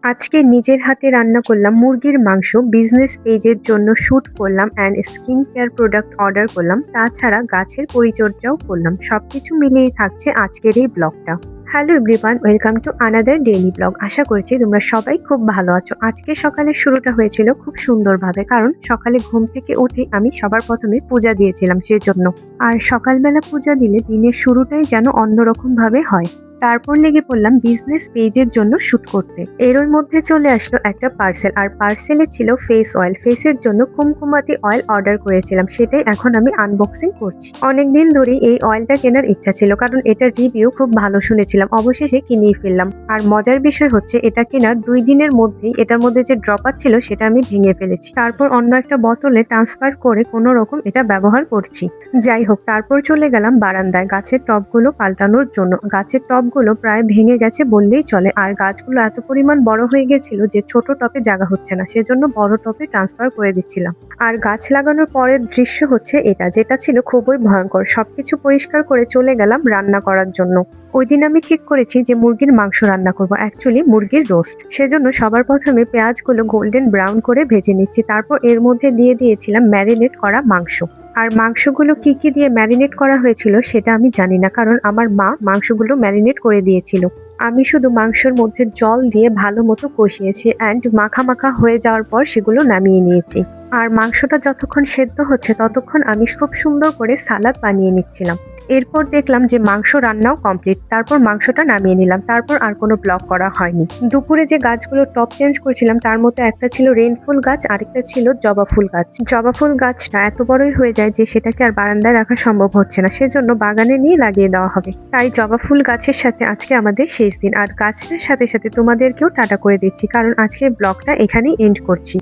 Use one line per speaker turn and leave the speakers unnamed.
আজকে নিজের হাতে রান্না করলাম মুরগির মাংস। বিজনেস পেজের জন্য শ্যুট করলাম and skin care product order করলাম। তাছাড়া গাছের পরিচর্যাও করলাম। সবকিছু মিলিয়েই থাকছে আজকের এই ব্লগটা। Hello everyone, welcome to another daily blog. আশা করছি তোমরা সবাই খুব ভালো আছো। আজকে সকালের শুরুটা হয়েছিল খুব সুন্দরভাবে, কারণ সকালে ঘুম থেকে উঠে আমি সবার প্রথমে পূজা দিয়েছিলাম সেজন্য। আর সকালবেলা পূজা দিলে দিনের শুরুটাই যেন অন্যরকম ভাবে হয়। তারপর লেগে পড়লাম বিজনেস পেজের জন্য শ্যুট করতে। এরই মধ্যে চলে আসলো একটা পার্সেল, আর পার্সেলে ছিল ফেস অয়েল। ফেসের জন্য কুমকুমাতি অয়েল অর্ডার করেছিলাম, সেটাই এখন আমি আনবক্সিং করছি। অনেকদিন ধরেই এই অয়েলটা কেনার ইচ্ছা ছিল, কারণ এটার রিভিউ খুব ভালো শুনেছিলাম। অবশেষে কিনেই ফেললাম। আর মজার বিষয় হচ্ছে এটা কেনার 2 দিনের মধ্যেই এটার মধ্যে যে ড্রপার ছিল সেটা আমি ভেঙে ফেলেছি। তারপর অন্য একটা বোতলে ট্রান্সফার করে কোনো রকম এটা ব্যবহার করছি। যাই হোক, তারপর চলে গেলাম বারান্দায় গাছের টবগুলো পাল্টানোর জন্য। গাছের টবগুলো প্রায় ভেঙে গেছে বললেই চলে, আর গাছগুলো এত পরিমাণ বড় হয়ে গেছিল যে ছোট টবে জায়গা হচ্ছে না, সেজন্য বড় টবে ট্রান্সফার করে দিচ্ছিলাম। আর গাছ লাগানোর পরের দৃশ্য হচ্ছে এটা, যেটা ছিল খুবই ভয়ঙ্কর। সবকিছু পরিষ্কার করে চলে গেলাম রান্না করার জন্য। ওই দিন আমি ঠিক করেছি যে মুরগির মাংস রান্না করব, অ্যাকচুয়ালি মুরগির রোস্ট। সেজন্য সবার প্রথমে পেঁয়াজগুলো গোল্ডেন ব্রাউন করে ভেজে নিচ্ছি। তারপর এর মধ্যে দিয়ে দিয়েছিলাম ম্যারিনেট করা মাংস। আর মাংসগুলো কি কি দিয়ে ম্যারিনেট করা হয়েছিল সেটা আমি জানি না, কারণ আমার মা মাংসগুলো ম্যারিনেট করে দিয়েছিল। আমি শুধু মাংসের মধ্যে জল দিয়ে ভালো মতো কষিয়েছি অ্যান্ড মাখা মাখা হয়ে যাওয়ার পর সেগুলো নামিয়ে নিয়েছি। আর মাংসটা যতক্ষণ সেদ্ধ হচ্ছে ততক্ষণ আমি খুব সুন্দর করে সালাদ বানিয়ে নিচ্ছিলাম। এরপর দেখলাম যে মাংস রান্নাও কমপ্লিট। তারপর মাংসটা নামিয়ে নিলাম। তারপর আর কোনো ব্লগ করা হয়নি। দুপুরে যে গাছগুলো টপ চেঞ্জ করেছিলাম তার মধ্যে একটা ছিল রেইনফুল গাছ, আরেকটা ছিল জবা ফুল গাছ। জবা ফুল গাছটা এত বড়ই হয়ে যায় যে সেটাকে আর বারান্দায় রাখা সম্ভব হচ্ছে না, সেজন্য বাগানে নিয়ে লাগিয়ে দেওয়া হবে। তাই জবা ফুল গাছের সাথে আজকে আমাদের শেষ দিন। আর গাছটার সাথে সাথে তোমাদেরকেও টাটা করে দিচ্ছি, কারণ আজকের ব্লগটা এখানেই এন্ড করছি।